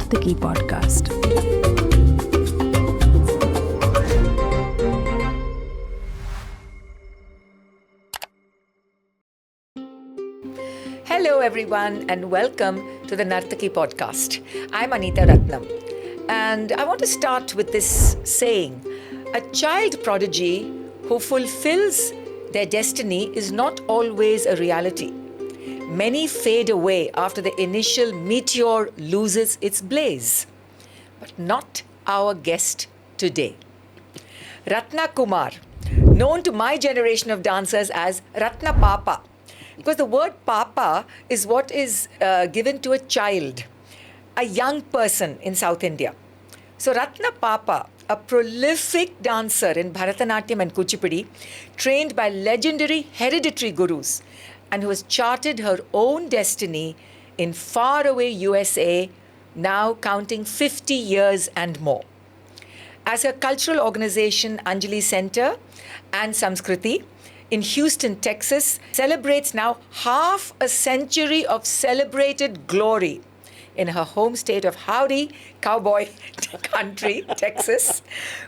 Narthaki Podcast. Hello everyone and welcome to the Narthaki Podcast. I'm Anita Ratnam and I want to start with this saying. A child prodigy who fulfills their destiny is not always a reality. Many fade away after the initial meteor loses its blaze. But not our guest today. Rathna Kumar, known to my generation of dancers as Ratna Papa, because the word Papa is what is given to a child, a young person in South India. So Ratna Papa, a prolific dancer in Bharatanatyam and Kuchipudi, trained by legendary hereditary gurus, and who has charted her own destiny in faraway USA, now counting 50 years and more. As her cultural organization Anjali Center and Samskriti in Houston, Texas, celebrates now half a century of celebrated glory in her home state of Howdy, cowboy country, Texas,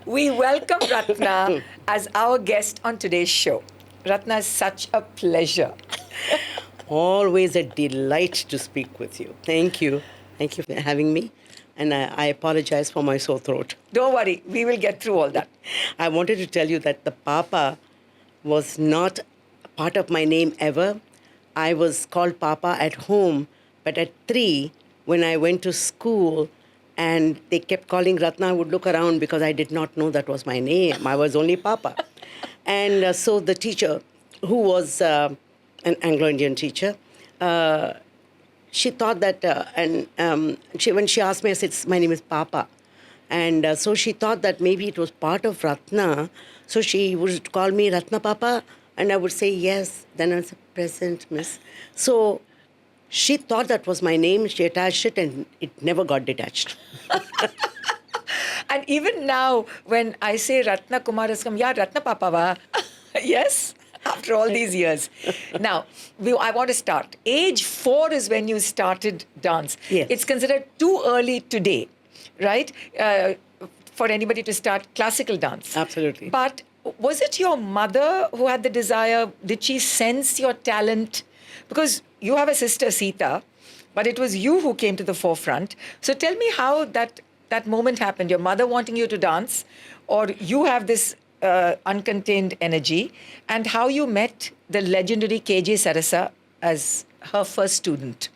we welcome Ratna as our guest on today's show. Ratna, is such a pleasure. Always a delight to speak with you. Thank you. Thank you for having me. And I apologize for my sore throat. Don't worry, we will get through all that. I wanted to tell you that the Papa was not part of my name ever. I was called Papa at home, but at 3, when I went to school and they kept calling Ratna, I would look around because I did not know that was my name. I was only Papa. And so the teacher, who was an Anglo-Indian teacher, she thought that, when she asked me, I said, my name is Papa. And so she thought that maybe it was part of Ratna. So she would call me Ratna Papa, and I would say yes. Then I said, present, miss. So she thought that was my name. She attached it, and it never got detached. And even now, when I say Ratna Kumar has come, yeah, Ratna Papa va. Yes, after all these years. Now, I want to start. Age 4 is when you started dance. Yes. It's considered too early today, right? For anybody to start classical dance. Absolutely. But was it your mother who had the desire? Did she sense your talent? Because you have a sister, Sita, but it was you who came to the forefront. So tell me how that moment happened. Your mother wanting you to dance, or you have this uncontained energy, and how you met the legendary KJ Sarasa as her first student.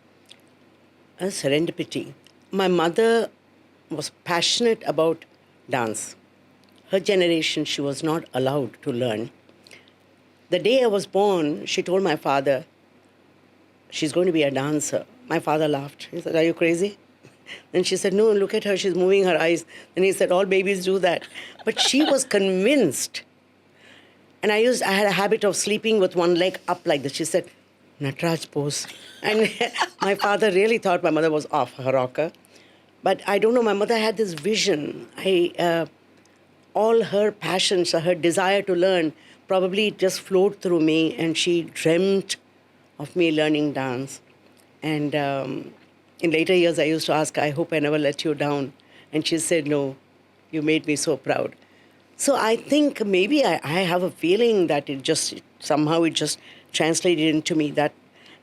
A serendipity. My mother was passionate about dance. Her generation, she was not allowed to learn. The day I was born, she told my father, she's going to be a dancer. My father laughed. He said, are you crazy? Then she said, no, look at her, she's moving her eyes. Then he said, all babies do that. But she was convinced. And I had a habit of sleeping with one leg up like this. She said, Natraj pose. And my father really thought my mother was off her rocker. But I don't know, my mother had this vision. All her passions, her desire to learn, probably just flowed through me, and she dreamt of me learning dance. And in later years, I used to ask, I hope I never let you down. And she said, no, you made me so proud. So I think maybe I have a feeling that somehow it just translated into me.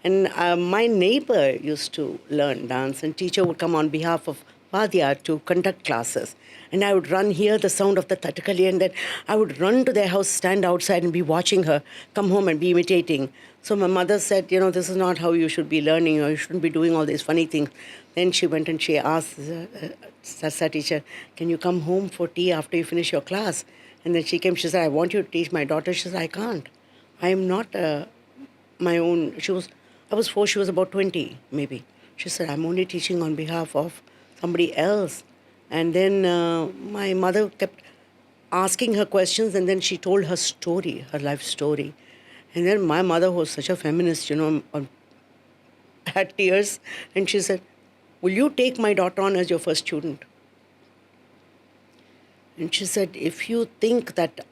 And my neighbor used to learn dance, and teacher would come on behalf of Vadya to conduct classes. And I would hear the sound of the Tatakali, and then I would run to their house, stand outside and be watching her, come home and be imitating. So my mother said, this is not how you should be learning, or you shouldn't be doing all these funny things. Then she went and she asked Sarsa teacher, can you come home for tea after you finish your class? And then she came, she said, I want you to teach my daughter. She said, I can't. I am not my own. I was 4, she was about 20 maybe. She said, I'm only teaching on behalf of somebody else. And then my mother kept asking her questions, and then she told her story, her life story. And then my mother was such a feminist, had tears. And she said, will you take my daughter on as your first student? And she said, if you think that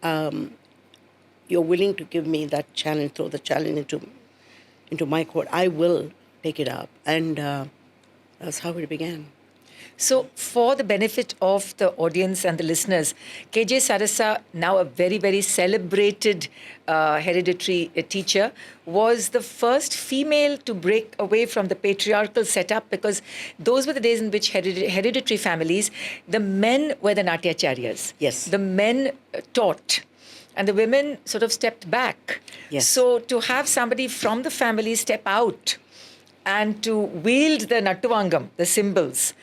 you're willing to give me that challenge, throw the challenge into my court, I will take it up. And that's how it began. So, for the benefit of the audience and the listeners, KJ Sarasa, now a very, very celebrated hereditary teacher, was the first female to break away from the patriarchal setup, because those were the days in which hereditary families, the men were the Natyacharyas. Yes. The men taught. And the women sort of stepped back. Yes. So to have somebody from the family step out and to wield the Nattuvangam, the symbols,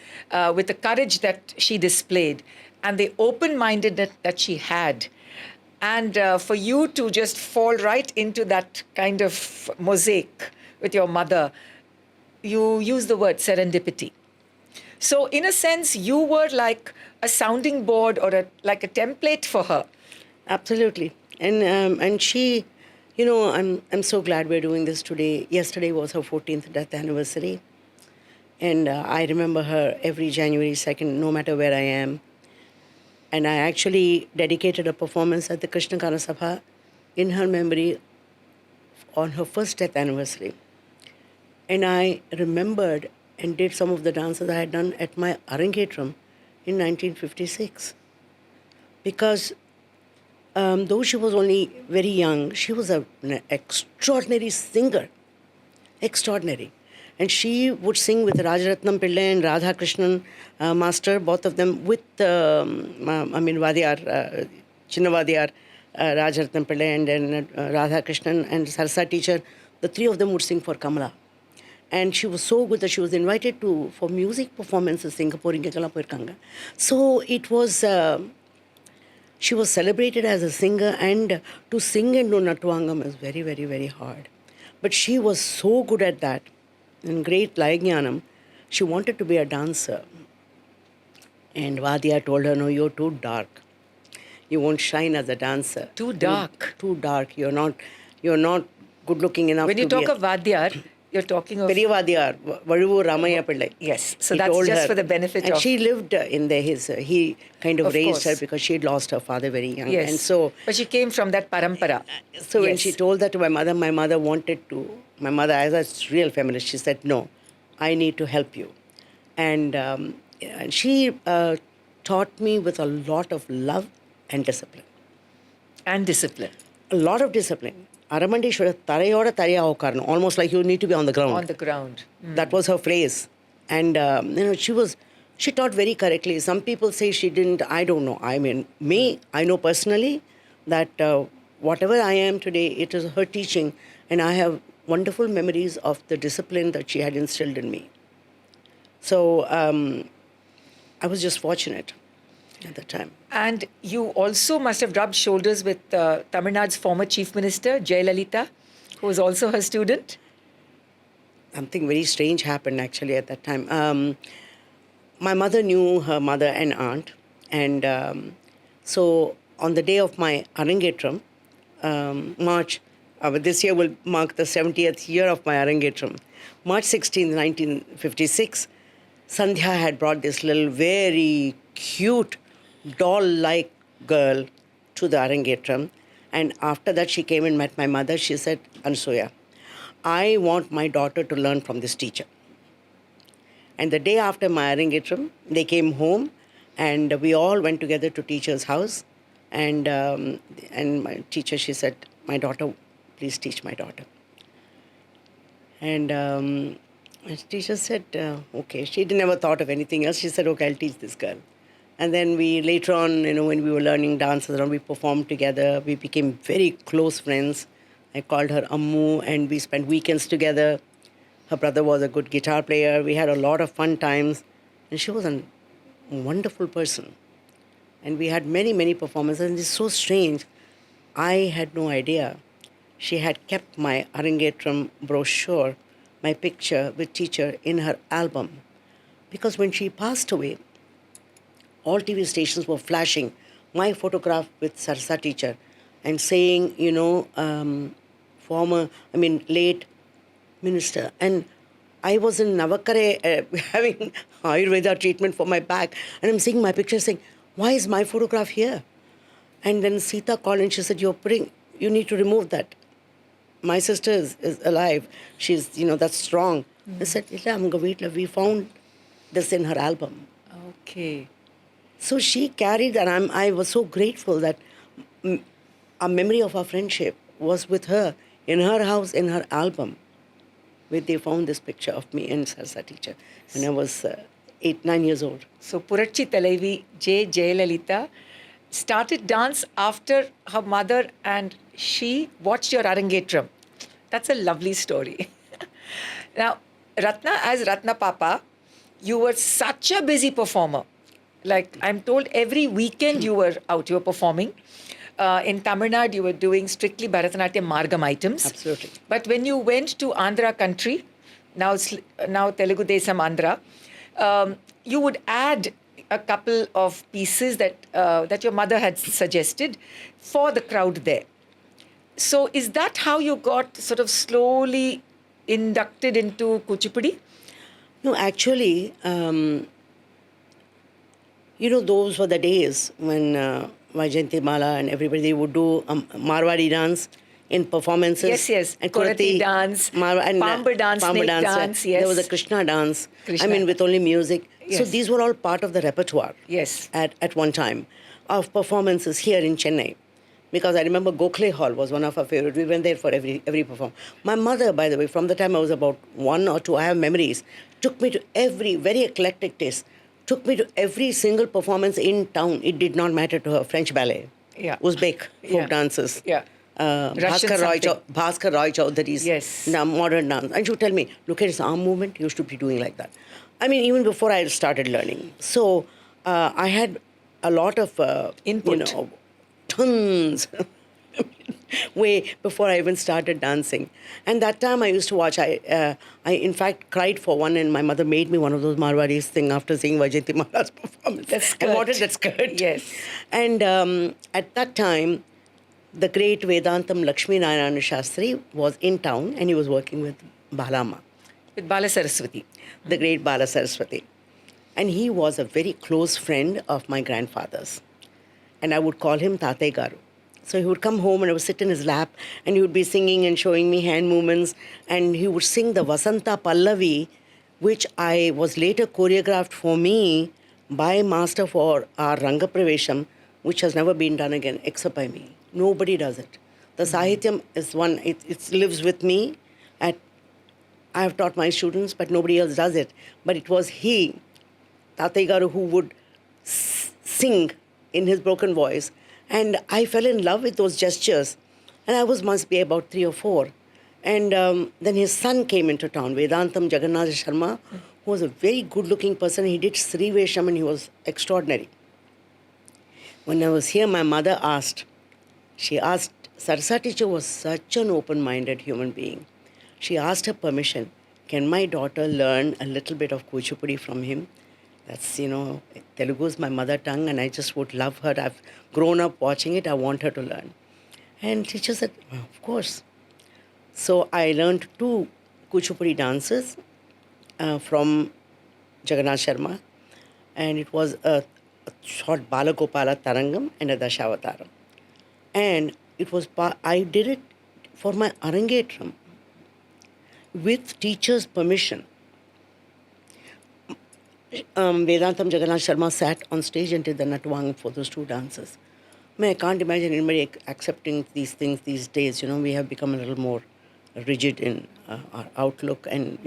with the courage that she displayed and the open-mindedness that she had, and for you to just fall right into that kind of mosaic with your mother, you use the word serendipity. So in a sense, you were like a sounding board or like a template for her. Absolutely. And she, I'm so glad we're doing this today. Yesterday was her 14th death anniversary. And I remember her every January 2nd, no matter where I am. And I actually dedicated a performance at the Krishna Kana Sabha in her memory on her first death anniversary. And I remembered and did some of the dances I had done at my Arangetram in 1956. Because though she was only very young, she was an extraordinary singer. Extraordinary. And she would sing with Ratnam and Radha Krishnan master, both of them with, Vadiyar, Chinna Vadiyar, Ratnam and then Radha Krishnan and Sarsa teacher. The three of them would sing for Kamala. And she was so good that she was invited for music performances in Singapore. So it was... she was celebrated as a singer, and to sing and do Nattuvangam is very, very, very hard. But she was so good at that. In great Layagyanam, she wanted to be a dancer. And Vadya told her, no, you're too dark. You won't shine as a dancer. Too dark. Too dark. You're not good looking enough. When you talk of Vadyar, you're talking of... Periyavadiyar, Vaduvu Ramaya Pillai. Yes, so that's just her, for the benefit and of... And she lived in he kind of raised her because she had lost her father very young. Yes, and so, but she came from that parampara. So when she told that to my mother wanted to... My mother, as a real feminist, she said, no, I need to help you. And she taught me with a lot of love and discipline. And discipline. A lot of discipline. Aramandeshwara tarayoda tariya okarno, almost like you need to be on the ground. On the ground. That was her phrase. And, she taught very correctly. Some people say she didn't. I don't know. I mean, I know personally that whatever I am today, it is her teaching. And I have wonderful memories of the discipline that she had instilled in me. So I was just fortunate at the time. And you also must have rubbed shoulders with Tamil Nadu's former Chief Minister, Jayalalithaa, who was also her student. Something very strange happened actually at that time. My mother knew her mother and aunt. And so on the day of my Arangetram, March, this year will mark the 70th year of my Arangetram. March 16, 1956, Sandhya had brought this little very cute doll-like girl to the Arangetram. And after that, she came and met my mother. She said, Ansuya, I want my daughter to learn from this teacher. And the day after my Arangetram, they came home and we all went together to teacher's house. And my teacher, she said, my daughter, please teach my daughter. And my teacher said, okay. She never thought of anything else. She said, okay, I'll teach this girl. And then we later on, when we were learning dances around, we performed together. We became very close friends. I called her Ammu, and we spent weekends together. Her brother was a good guitar player. We had a lot of fun times. And she was a wonderful person. And we had many, many performances. And it's so strange. I had no idea. She had kept my Arangetram brochure, my picture with teacher, in her album. Because when she passed away, all TV stations were flashing my photograph with Sarsa teacher and saying, late minister. And I was in Navakkara having Ayurveda treatment for my back. And I'm seeing my picture saying, why is my photograph here? And then Sita called and she said, you need to remove that. My sister is alive. She's, that's strong. I said, we found this in her album. Okay. So she carried that. I was so grateful that a memory of our friendship was with her, in her house, in her album, where they found this picture of me and Sarsa teacher when I was 9 years old. So Purachi Talaivi Jayalalithaa started dance after her mother and she watched your arangetram. That's a lovely story. Now, Ratna, as Ratna Papa, you were such a busy performer. Like, I'm told every weekend you were out, you were performing. In Tamil Nadu, you were doing strictly Bharatanatyam Margam items. Absolutely. But when you went to Andhra country, now Telugu Desam Andhra, you would add a couple of pieces that your mother had suggested for the crowd there. So is that how you got sort of slowly inducted into Kuchipudi? No, actually, those were the days when Vaijayanti Mala and everybody, they would do Marwari dance in performances. Yes. And Korati dance, Pamba dance, snake dance, yes. There was a Krishna dance. With only music. Yes. So these were all part of the repertoire. Yes. At one time of performances here in Chennai. Because I remember Gokhale Hall was one of our favorites. We went there for every performance. My mother, by the way, from the time I was about 1 or 2, I have memories, took me to every, very eclectic taste, took me to every single performance in town. It did not matter to her. French ballet, Uzbek folk dances, Bhaskar Roy Chaudhary's modern dance. And she would tell me, look at his arm movement, you should be doing like that. I mean, even before I started learning. So I had a lot of input. Tons way before I even started dancing. And that time I used to watch, I in fact cried for one, and my mother made me one of those Marwaris thing after seeing Vaijayanti Mala's performance. That skirt. I wanted that skirt. Yes. And at that time, the great Vedantam Lakshmi Narayana Shastri was in town, and he was working with Balama. With Bala Saraswati. The great Bala Saraswati. And he was a very close friend of my grandfather's. And I would call him Tatay Garu. So he would come home and I would sit in his lap and he would be singing and showing me hand movements. And he would sing the Vasanta Pallavi, which I was later choreographed for me by master for our Ranga Pravesham, which has never been done again except by me. Nobody does it. The Sahityam is one, it lives with me. I have taught my students, but nobody else does it. But it was he, Tatay Garu, who would sing in his broken voice. And I fell in love with those gestures. And I must be about 3 or 4. And then his son came into town, Vedantam Jagannath Sharma, who was a very good-looking person. He did Sri Vesham and he was extraordinary. When I was here, my mother asked, Sarsa teacher was such an open-minded human being. She asked her permission, can my daughter learn a little bit of Kuchipudi from him? That's, Telugu is my mother tongue and I just would love her. I've grown up watching it. I want her to learn. And teacher said, well, of course. So I learned 2 Kuchipudi dances from Jagannath Sharma. And it was a short Balagopala Tarangam and a Dashawataram. And it was, I did it for my Arangetram with teacher's permission. Vedantam Jagannath Sharma sat on stage and did the Natwang for those 2 dances. I can't imagine anybody accepting these things these days. We have become a little more rigid in our outlook and,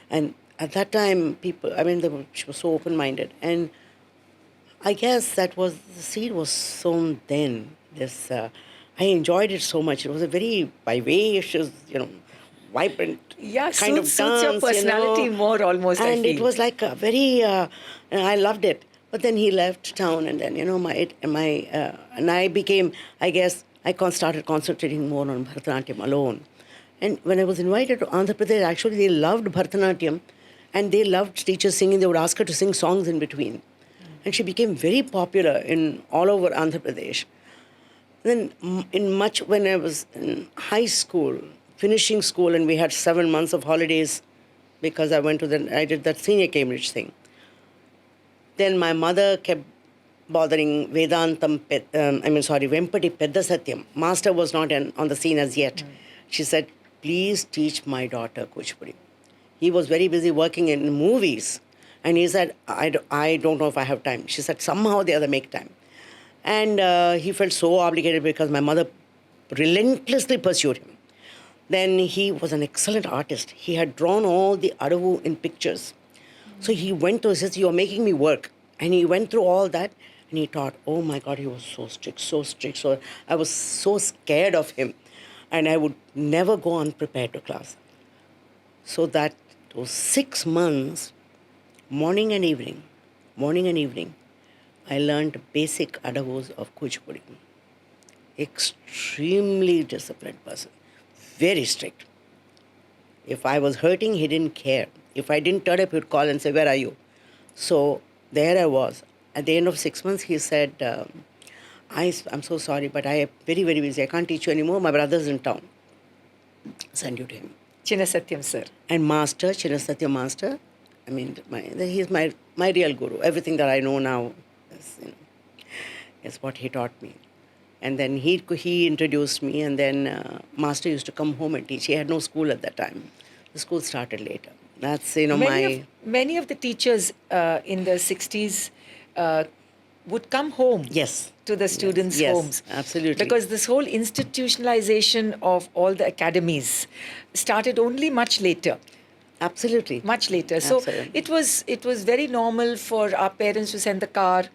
and at that time, people, she was so open-minded. And I guess the seed was sown then. I enjoyed it so much. It was a very vivacious, vibrant kind of dance. Suits your personality more almost, and I feel. It was like a very, I loved it. But then he left town and then, and I became, I guess, I started concentrating more on Bharatanatyam alone. And when I was invited to Andhra Pradesh, actually they loved Bharatanatyam and they loved teachers singing. They would ask her to sing songs in between. And she became very popular in all over Andhra Pradesh. Then when I was in high school, finishing school, and we had 7 months of holidays because I did that senior Cambridge thing. Then my mother kept bothering Vempati Pedda Satyam. Master was not on the scene as yet. She said, please teach my daughter Kuchipudi. He was very busy working in movies. And he said, I don't know if I have time. She said, somehow or the other, make time. And he felt so obligated because my mother relentlessly pursued him. Then he was an excellent artist. He had drawn all the Adavu in pictures. So he went to, he says, you're making me work. And he went through all that and he taught. Oh my God, he was so strict, so strict. So I was so scared of him. And I would never go unprepared to class. So that those 6 months, morning and evening, I learned basic adavus of Kuchipudi. Extremely disciplined person. Very strict. If I was hurting, he didn't care. If I didn't turn up, he would call and say, where are you? So there I was. At the end of 6 months, he said, I'm so sorry, but I am very, very busy. I can't teach you anymore. My brother's in town. Send you to him. Chinnasatyam, sir. And Master, Chinnasatyam Master, I mean, he's my real guru. Everything that I know now is what he taught me. And then he introduced me, and then Master used to come home and teach. He had no school at that time. The school started later. That's, Many of the teachers in the 60s would come home to the students' homes. Absolutely. Because this whole institutionalization of all the academies started only much later. Absolutely. Much later. So it was very normal for our parents to send the car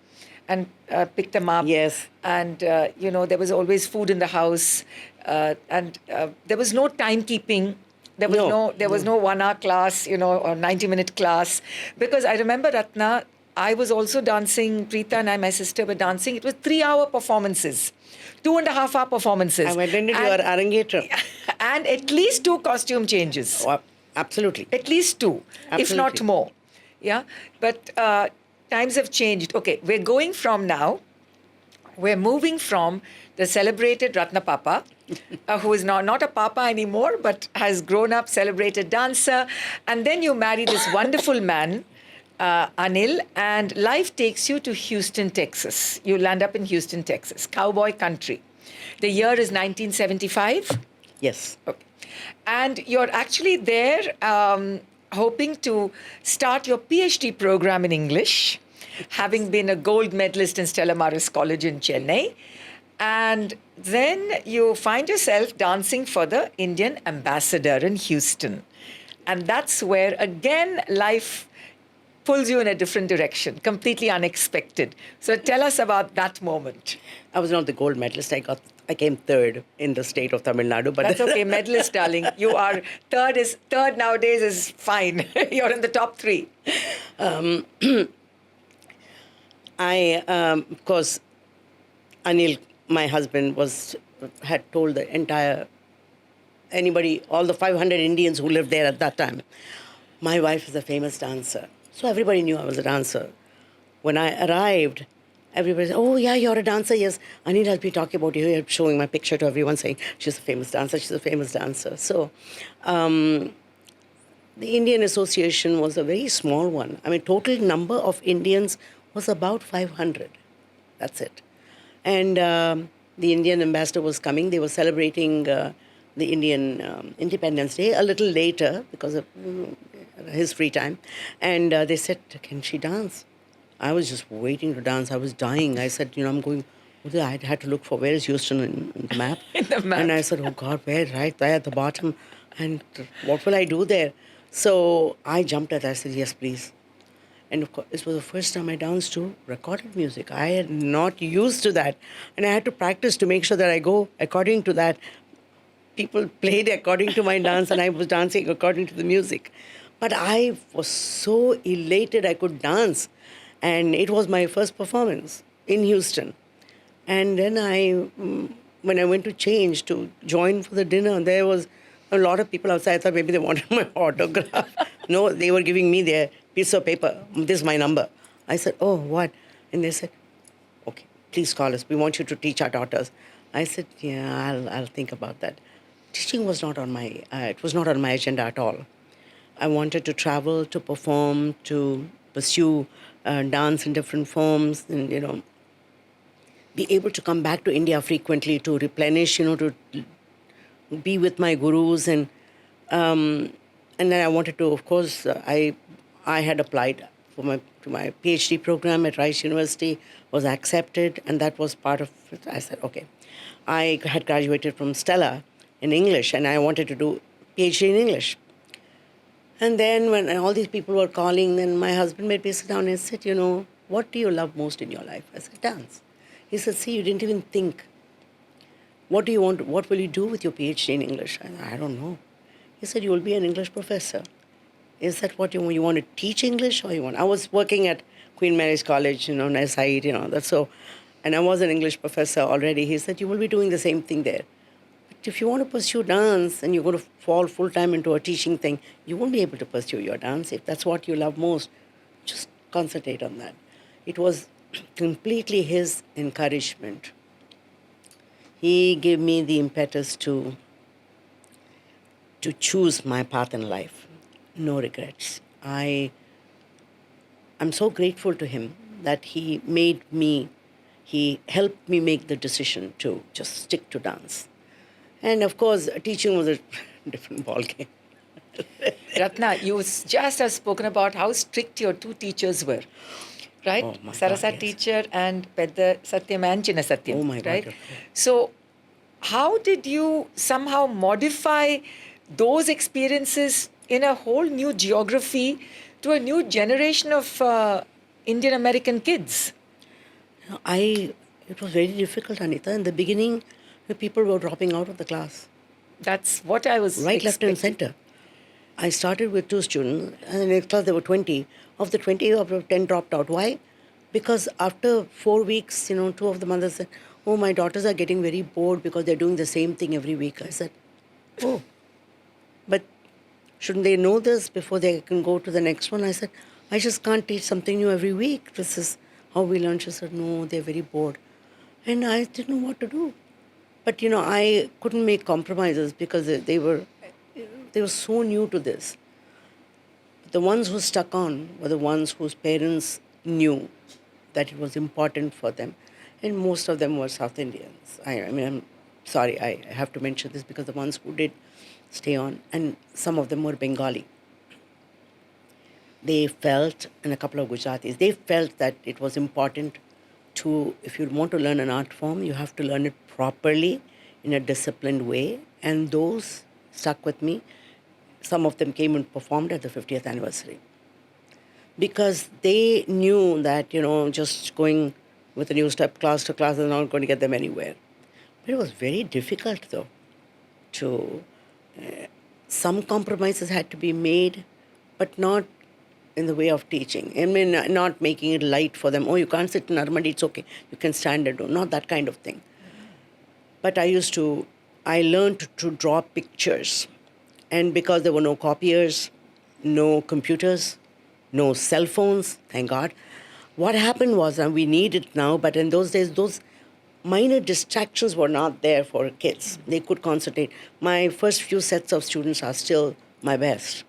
and pick them up. Yes. And, there was always food in the house. And there was no timekeeping. There was no 1 hour class, or 90-minute class. Because I remember, Ratna, I was also dancing. Preeta and I, my sister, were dancing. It was 3-hour performances. 2.5-hour performances. I attended your Arangetra. And at least 2 costume changes. Oh, absolutely. At least 2, if not more. Yeah. But times have changed. Okay, we're moving from the celebrated Ratna Papa, who is now not a papa anymore, but has grown up, celebrated dancer. And then you marry this wonderful man, Anil, and life takes you to Houston, Texas. You land up in Houston, Texas, cowboy country. The year is 1975. Yes. Okay. And you're actually there hoping to start your PhD program in English, having been a gold medalist in Stella Maris College in Chennai. And then you find yourself dancing for the Indian ambassador in Houston. And that's where, again, life pulls you in a different direction, completely unexpected. So tell us about that moment. I was not the gold medalist. I came third in the state of Tamil Nadu. But that's okay, medalist, darling. You are third nowadays is fine. You're in the top 3. Of course, Anil, my husband, had told the entire all the 500 Indians who lived there at that time, my wife is a famous dancer. So everybody knew I was a dancer. When I arrived, everybody said, oh, yeah, you're a dancer. Yes, Anil has been talking about you, showing my picture to everyone, saying, she's a famous dancer, she's a famous dancer. So the Indian Association was a very small one. I mean, total number of Indians was about 500. That's it. And the Indian ambassador was coming. They were celebrating the Indian Independence Day a little later because of his free time. And they said, can she dance? I was just waiting to dance. I was dying. I said, I'm going. I had to look for where is Houston in the map. In the map. And I said, oh God, where? Right there at the bottom. And what will I do there? So I jumped at it. I said, yes, please. And of course, this was the first time I danced to recorded music. I had not used to that. And I had to practice to make sure that I go according to that. People played according to my dance and I was dancing according to the music. But I was so elated I could dance. And it was my first performance in Houston. And then when I went to change to join for the dinner, there was a lot of people outside. I thought maybe they wanted my autograph. No, they were giving me their piece of paper. This is my number. I said, oh, what? And they said, okay, please call us. We want you to teach our daughters. I said, yeah, I'll think about that. Teaching was not on my, it was not on my agenda at all. I wanted to travel, to perform, to pursue dance in different forms, and, be able to come back to India frequently to replenish, to be with my gurus. And then I wanted to, of course, I had applied to my PhD program at Rice University, was accepted, and that was part of it. I said, okay. I had graduated from Stella in English, and I wanted to do PhD in English. And then when all these people were calling, then my husband made me sit down and said, what do you love most in your life? I said, dance. He said, see, you didn't even think. What do you want? What will you do with your PhD in English? I don't know. He said, you will be an English professor. Is that what you want to teach English, or you want? I was working at Queen Mary's College, SIE, that's so. And I was an English professor already. He said, you will be doing the same thing there. But if you want to pursue dance and you're going to fall full-time into a teaching thing, you won't be able to pursue your dance. If that's what you love most, just concentrate on that. It was completely his encouragement. He gave me the impetus to choose my path in life. No regrets. I'm so grateful to him that he helped me make the decision to just stick to dance. And of course, teaching was a different ballgame. Ratna, you just have spoken about how strict your two teachers were, right? Oh my Sarasa God, yes. teacher and Pedda Satyam and Chinna Satyam, Oh my God, right? okay. So, how did you somehow modify those experiences in a whole new geography to a new generation of Indian American kids? It was very difficult, Anita. In the beginning, the people were dropping out of the class. That's what I was Right, left, and expecting. center. I started with 2 students, and in the next class there were 20. Of the 20, about 10 dropped out. Why? Because after 4 weeks, 2 of the mothers said, oh, my daughters are getting very bored because they're doing the same thing every week. I said, oh, but shouldn't they know this before they can go to the next one? I said, I just can't teach something new every week. This is how we learn. She said, no, they're very bored. And I didn't know what to do. But, I couldn't make compromises because they were so new to this. The ones who stuck on were the ones whose parents knew that it was important for them. And most of them were South Indians. I mean, I'm sorry, I have to mention this because the ones who did stay on, and some of them were Bengali. They felt, and a couple of Gujaratis, they felt that it was important to, if you want to learn an art form, you have to learn it properly in a disciplined way. And those stuck with me. Some of them came and performed at the 50th anniversary. Because they knew that, just going with a new step class to class is not going to get them anywhere. But it was very difficult, though, some compromises had to be made, but not in the way of teaching. I mean, not making it light for them. Oh, you can't sit in Armandi, it's okay. You can stand and do. Not that kind of thing. But I learned to draw pictures. And because there were no copiers, no computers, no cell phones, thank God, what happened was, and we need it now, but in those days, those minor distractions were not there for kids. They could concentrate. My first few sets of students are still my best.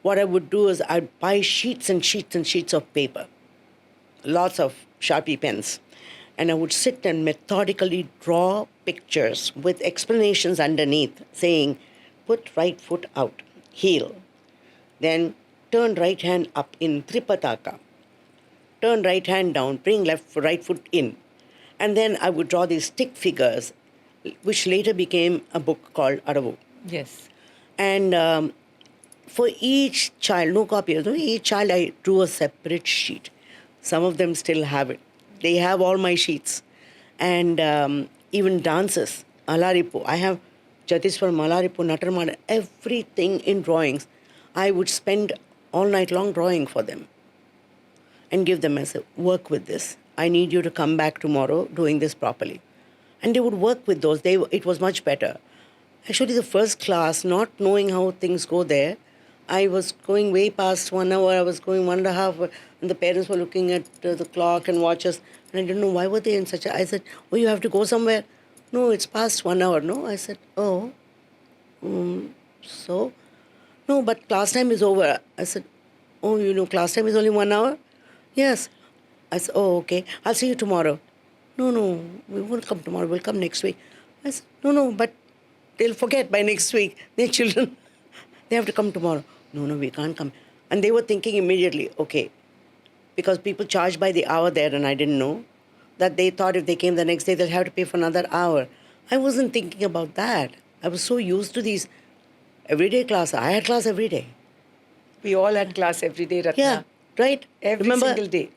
What I would do is I'd buy sheets and sheets and sheets of paper, lots of Sharpie pens, and I would sit and methodically draw pictures with explanations underneath saying, put right foot out, heel, then turn right hand up in Tripataka, turn right hand down, bring right foot in. And then I would draw these stick figures, which later became a book called Aravu. Yes. And for each child, no copiers, each child I drew a separate sheet. Some of them still have it. They have all my sheets. And even dances, Alaripu. I have Jatiswaram, Alaripu, Natarmada, everything in drawings. I would spend all night long drawing for them and give them as a work with this. I need you to come back tomorrow doing this properly. And they would work with those. It was much better. Actually, the first class, not knowing how things go there, I was going way past 1 hour. I was going 1.5 and the parents were looking at the clock and watches. And I didn't know why were they in such a... I said, oh, you have to go somewhere? No, it's past 1 hour. No, I said, oh, so? No, but class time is over. I said, oh, class time is only 1 hour? Yes. I said, oh, okay. I'll see you tomorrow. No, we won't come tomorrow. We'll come next week. I said, no, but they'll forget by next week. Their children, they have to come tomorrow. No, we can't come. And they were thinking immediately, okay, because people charge by the hour there and I didn't know, that they thought if they came the next day, they'll have to pay for another hour. I wasn't thinking about that. I was so used to these everyday classes. I had class every day. We all had class every day, Ratna. Yeah, right? Every single day.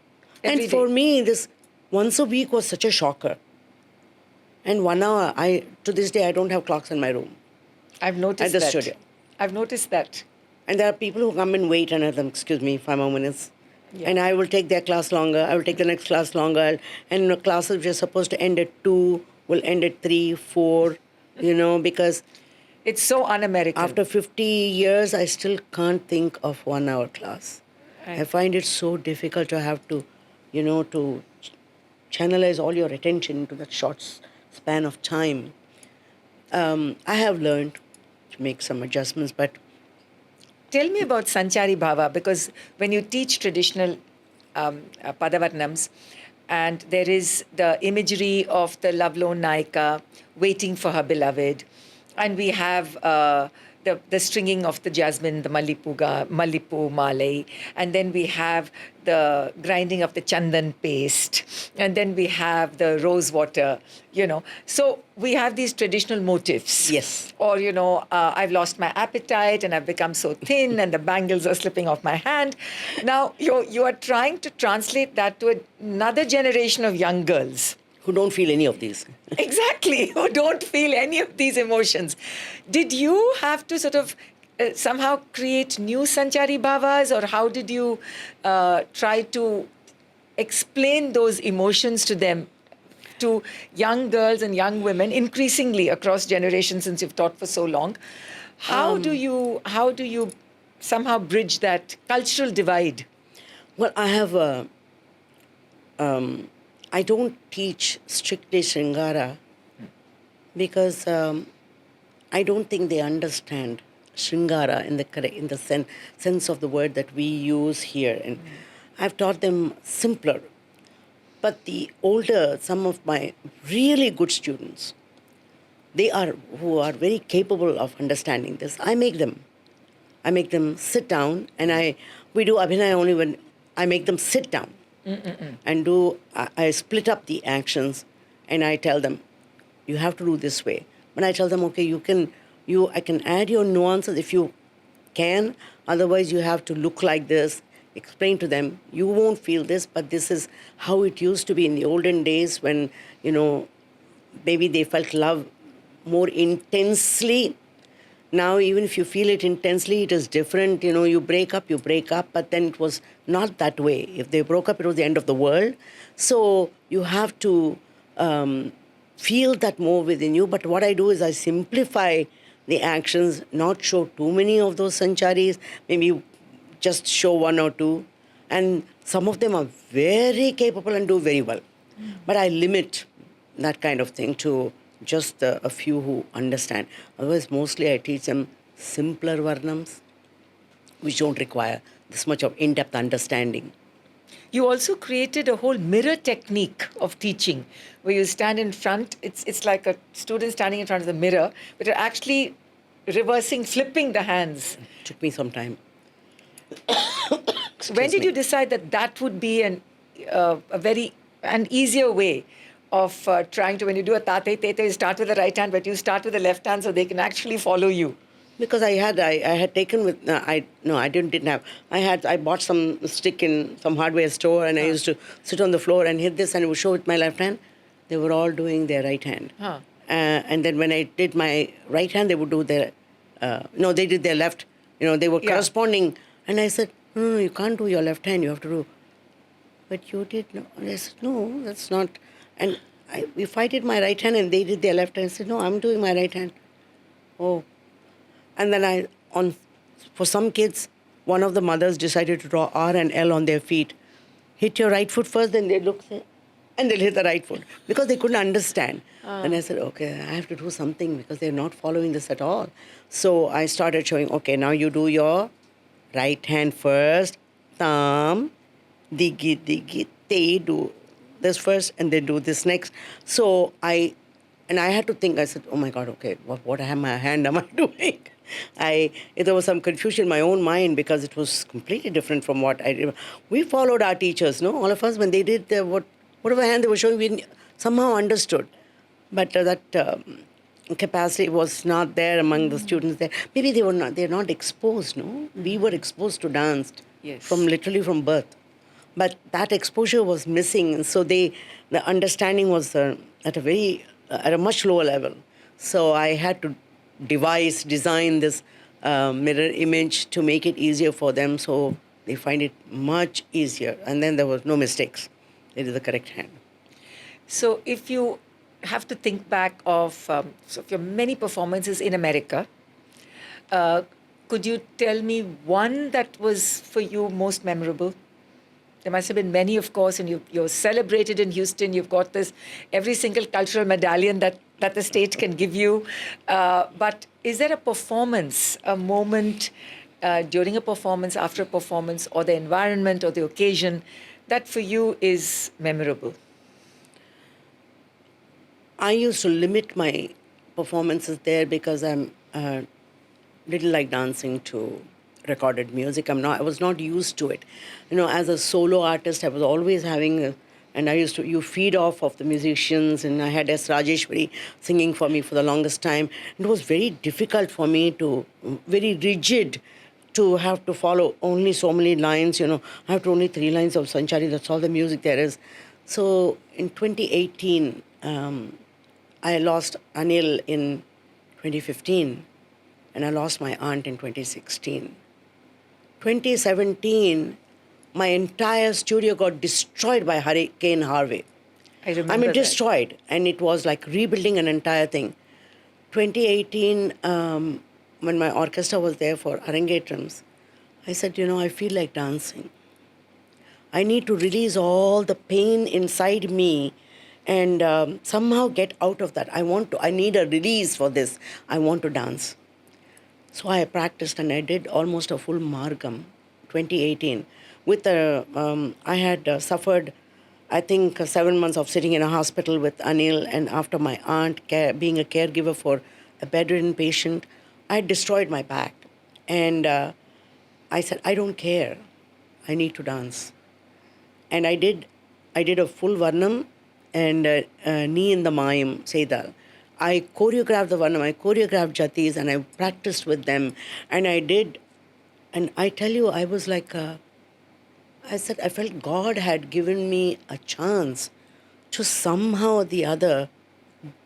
Every And for day. me, this once a week was such a shocker. And 1 hour, to this day, I don't have clocks in my room. I've noticed At the that. studio. I've noticed that. And there are people who come and wait and I tell them, excuse me, 5 more minutes. Yeah. And I will take their class longer. I will take the next class longer. And the classes which are supposed to end at 2 will end at 3, 4, because It's so un-American. after 50 years, I still can't think of 1 hour class. Right. I find it so difficult to have to, to channelize all your attention into that short span of time. I have learned to make some adjustments, but Tell me about Sanchari Bhava, because when you teach traditional Padavarnams, and there is the imagery of the lovelorn Naika waiting for her beloved, and we have the stringing of the jasmine, the Mallipu Malai, and then we have the grinding of the chandan paste, and then we have the rose water, So we have these traditional motifs. Yes. Or, I've lost my appetite and I've become so thin and the bangles are slipping off my hand. Now, you are trying to translate that to another generation of young girls. who don't feel any of these. Exactly, who don't feel any of these emotions. Did you have to sort of somehow create new Sanchari Bhavas, or how did you try to explain those emotions to them, to young girls and young women, increasingly across generations since you've taught for so long? How do you somehow bridge that cultural divide? Well, I don't teach strictly Shringara because I don't think they understand Shringara in the sense of the word that we use here. And I've taught them simpler. But some of my really good students, who are very capable of understanding this, I make them sit down, and we do Abhinaya only when I make them sit down. And I split up the actions, and I tell them, you have to do this way. When I tell them, okay, I can add your nuances if you can, otherwise you have to look like this, explain to them, you won't feel this, but this is how it used to be in the olden days when, maybe they felt love more intensely. Now, even if you feel it intensely, it is different. You break up, but then it was not that way. If they broke up, it was the end of the world. So you have to feel that more within you. But what I do is I simplify the actions, not show too many of those sancharis, maybe just show one or two. And some of them are very capable and do very well. But I limit that kind of thing to just a few who understand. Otherwise, mostly I teach them simpler varnams, which don't require this much of in-depth understanding. You also created a whole mirror technique of teaching, where you stand in front. It's like a student standing in front of the mirror, but you're actually flipping the hands. It took me some time. When did you decide that would be an easier way of trying to, when you do a tate tete, you start with the right hand, but you start with the left hand so they can actually follow you? Because I had taken with, I didn't have. I bought some stick in some hardware store, and I used to sit on the floor and hit this, and it would show with my left hand. They were all doing their right hand. And then when I did my right hand, they would do their, they did their left. They were corresponding. And I said, no, you can't do your left hand, you have to do. But you did no. I said, no, that's not. And if I did my right hand and they did their left hand, I said, no, I'm doing my right hand. Oh. And then for some kids, one of the mothers decided to draw R and L on their feet. Hit your right foot first, then they look, and they'll hit the right foot. Because they couldn't understand. And I said, okay, I have to do something because they're not following this at all. So I started showing, okay, now you do your right hand first. Thumb, digi, they do this first and then do this next. So I had to think, I said, oh my God, okay, what hand am I doing? There was some confusion in my own mind because it was completely different from what I remember. We followed our teachers, no? All of us, when they did whatever hand they were showing, we somehow understood. But that capacity was not there among the students there. Maybe they're not exposed, no? We were exposed to dance Yes. literally from birth. But that exposure was missing, and so the understanding was at a much lower level. So I had to design this mirror image to make it easier for them, so they find it much easier. And then there was no mistakes. It is the correct hand. So if you have to think back of your many performances in America, could you tell me one that was for you most memorable? There must have been many, of course, and you're celebrated in Houston. You've got every single cultural medallion that the state can give you. But is there a performance, a moment during a performance, after a performance, or the environment or the occasion that for you is memorable? I used to limit my performances there because I'm little like dancing to recorded music. I was not used to it. As a solo artist, I was always having, and you feed off of the musicians, and I had S. Rajeshwari singing for me for the longest time. It was very difficult for me very rigid to have to follow only so many lines, I have to only 3 lines of Sanchari, that's all the music there is. So in 2018, I lost Anil in 2015, and I lost my aunt in 2016. 2017, my entire studio got destroyed by Hurricane Harvey. I remember that. Destroyed, and it was like rebuilding an entire thing. 2018, when my orchestra was there for Arangetrams, I said, I feel like dancing. I need to release all the pain inside me and somehow get out of that. I need a release for this. I want to dance. So I practiced and I did almost a full Margam, 2018. I had suffered, I think, 7 months of sitting in a hospital with Anil, and after my aunt being a caregiver for a bedridden patient, I destroyed my back. And I said, I don't care. I need to dance. And I did a full Varnam and Ni in the Mayam, Sedal. I choreographed the Varnam, I choreographed Jatis, and I practiced with them. And I did, and I tell you, I was like, I felt God had given me a chance to somehow or the other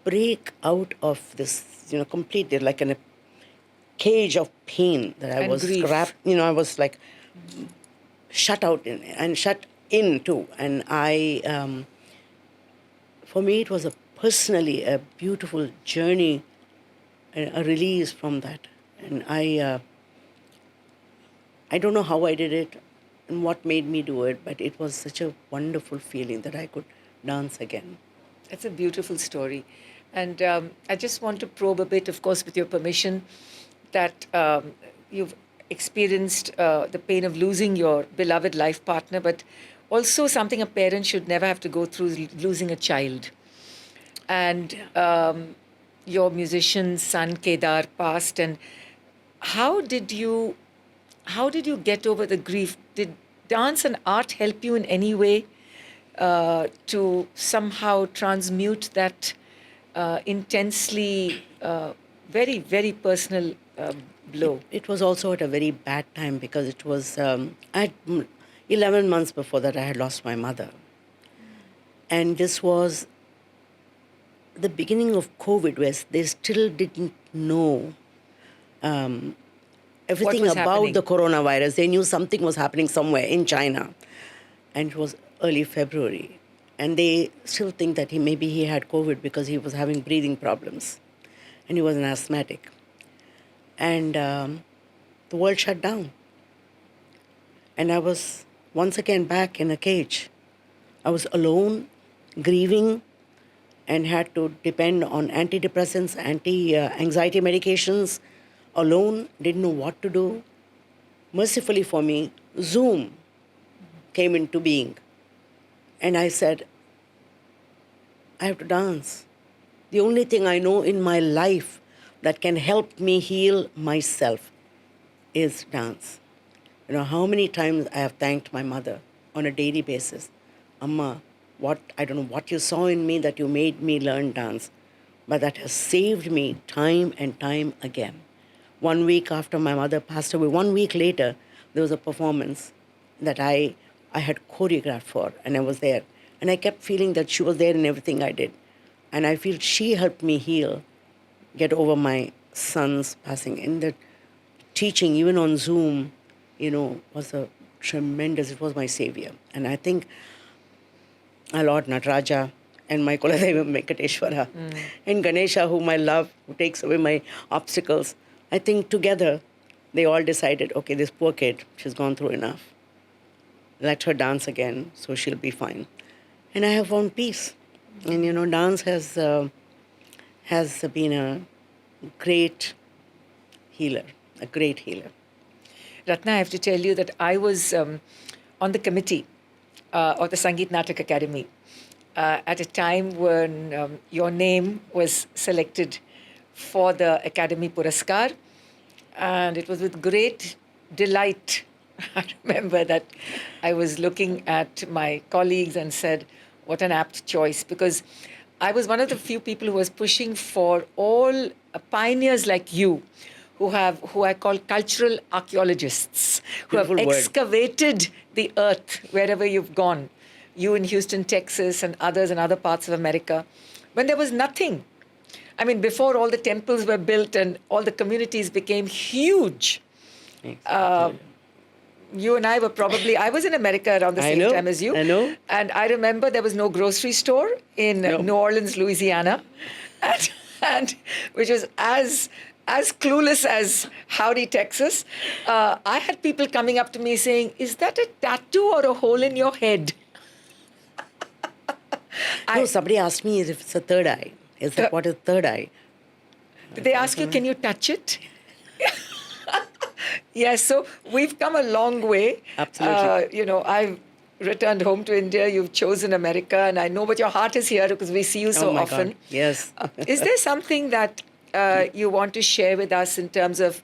break out of this, completely like in a cage of pain that I was trapped, I was like shut out and shut in too. And for me, it was personally a beautiful journey, a release from that. And I don't know how I did it and what made me do it, but it was such a wonderful feeling that I could dance again. That's a beautiful story. And I just want to probe a bit, of course, with your permission, that you've experienced the pain of losing your beloved life partner, but also something a parent should never have to go through, losing a child. And your musician son Kedar passed, and how did you get over the grief? Did dance and art help you in any way to somehow transmute that intensely very, very personal blow? It was also at a very bad time because it was 11 months before that I had lost my mother. And this was the beginning of COVID, where they still didn't know everything about the coronavirus. They knew something was happening somewhere in China. And it was early February. And they still think that maybe he had COVID because he was having breathing problems. And he was an asthmatic. And the world shut down. And I was once again back in a cage. I was alone, grieving, and had to depend on antidepressants, anti-anxiety medications, alone, didn't know what to do. Mercifully for me, Zoom came into being. And I said, I have to dance. The only thing I know in my life that can help me heal myself is dance. You know, how many times I have thanked my mother on a daily basis. Amma, I don't know what you saw in me that you made me learn dance, but that has saved me time and time again. 1 week after my mother passed away, 1 week later, there was a performance that I had choreographed for, and I was there. And I kept feeling that she was there in everything I did. And I feel she helped me heal, get over my son's passing. And the teaching, even on Zoom, was a tremendous, it was my savior. And I think our Lord Nataraja and my Kuladeva Venkateshwara and Ganesha, whom I love, who takes away my obstacles, I think together they all decided, okay, this poor kid, she's gone through enough. Let her dance again, so she'll be fine. And I have found peace. And, dance has been a great healer, a great healer. Ratna, I have to tell you that I was on the committee of the Sangeet Natak Academy at a time when your name was selected for the Academy Puraskar. And it was with great delight, I remember that I was looking at my colleagues and said, what an apt choice, because I was one of the few people who was pushing for all pioneers like you, who I call cultural archaeologists, who have excavated the earth wherever you've gone. You in Houston, Texas, and others in other parts of America, when there was nothing. I mean, before all the temples were built and all the communities became huge. You and I were I was in America around the same time as you. I know. And I remember there was no grocery store in New Orleans, Louisiana, and which was as clueless as Howdy, Texas. I had people coming up to me saying, is that a tattoo or a hole in your head? Somebody asked me if it's a third eye. Is that what is third eye? Did they ask you, can you touch it? Yes, so we've come a long way. Absolutely. I've returned home to India. You've chosen America, and I know, but your heart is here because we see you so often. God. Yes. Is there something that you want to share with us in terms of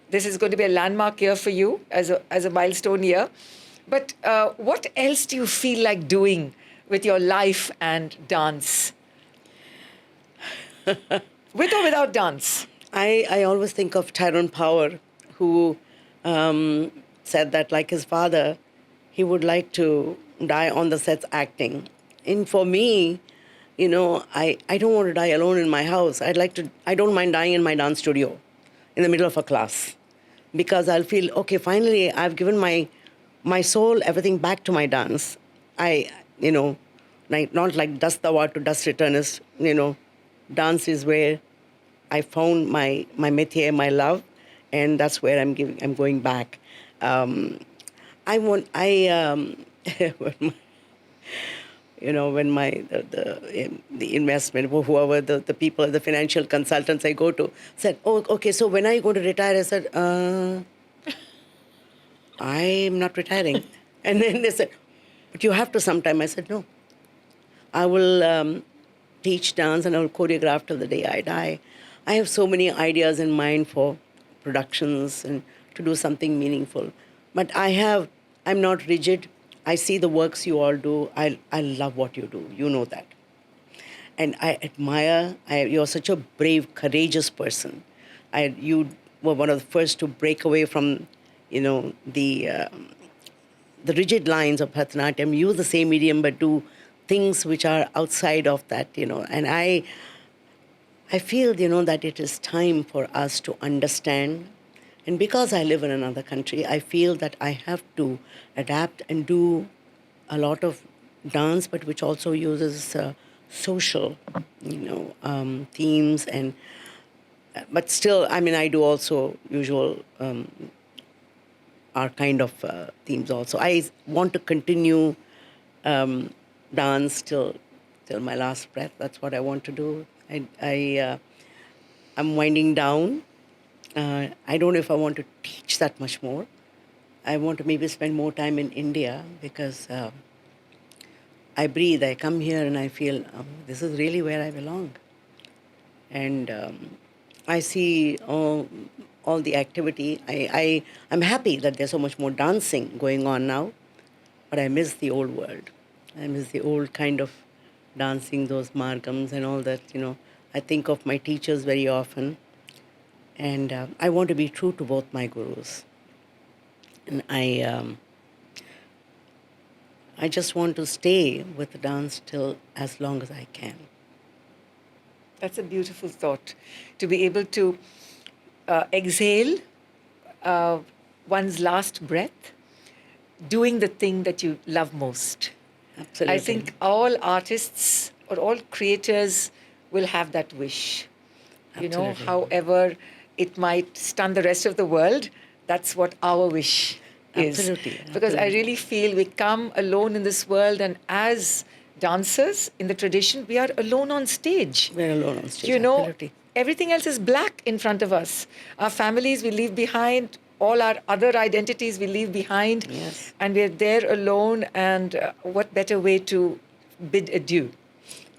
this is going to be a landmark year for you as a milestone year? But what else do you feel like doing with your life and dance? With or without dance? I always think of Tyrone Power, who said that, like his father, he would like to die on the sets acting. And for me, I don't want to die alone in my house. I don't mind dying in my dance studio in the middle of a class, because I'll feel, okay, finally I've given my soul, everything back to my dance. Not like dust thou art to dust returnest, dance is where I found my métier, my love, and that's where I'm going back. When the investment, whoever the people, the financial consultants I go to said, oh, okay, so when are you going to retire? I said, I'm not retiring. And then they said, but you have to sometime. I said, no. I will teach dance and I will choreograph till the day I die. I have so many ideas in mind for productions and to do something meaningful. But I'm not rigid. I see the works you all do. I love what you do. You know that. And I admire, you're such a brave, courageous person. You were one of the first to break away from, the rigid lines of Bharatanatyam, use the same medium but do things which are outside of that, And I feel, that it is time for us to understand. And because I live in another country, I feel that I have to adapt and do a lot of dance, but which also uses social, themes. But still, I do also usual our kind of themes also. I want to continue dance till my last breath. That's what I want to do. I'm winding down. I don't know if I want to teach that much more. I want to maybe spend more time in India because I breathe. I come here and I feel this is really where I belong. And I see all the activity. I'm happy that there's so much more dancing going on now, but I miss the old world. I miss the old kind of dancing, those margams and all that, I think of my teachers very often, and I want to be true to both my gurus. And I just want to stay with the dance till as long as I can. That's a beautiful thought, to be able to exhale one's last breath, doing the thing that you love most. Absolutely. I think all artists or all creators will have that wish. Absolutely. However it might stun the rest of the world, that's what our wish is. Absolutely. Because I Absolutely. really feel we come alone in this world, and as dancers in the tradition, we are alone on stage. We're alone on stage. Absolutely. Everything else is black in front of us. Our families we leave behind, all our other identities we leave behind. Yes. And we're there alone, and what better way to bid adieu?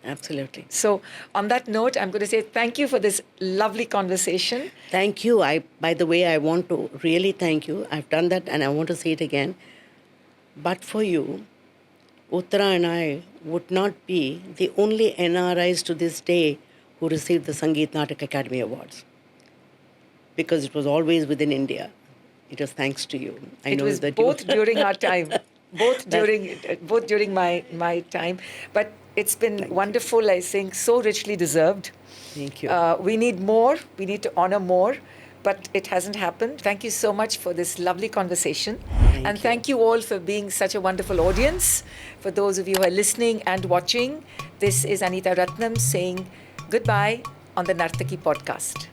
Absolutely. So on that note, I'm going to say thank you for this lovely conversation. Thank you. By the way, I want to really thank you. I've done that and I want to say it again. But for you, Uttara and I would not be the only NRIs to this day who received the Sangeet Natak Academy Awards. Because it was always within India. It was thanks to you. It was both during our time, both during my time. But it's been wonderful, I think, so richly deserved. Thank you. We need more. We need to honor more. But it hasn't happened. Thank you so much for this lovely conversation. And thank you all for being such a wonderful audience. For those of you who are listening and watching, this is Anita Ratnam saying goodbye on the Narthaki Podcast.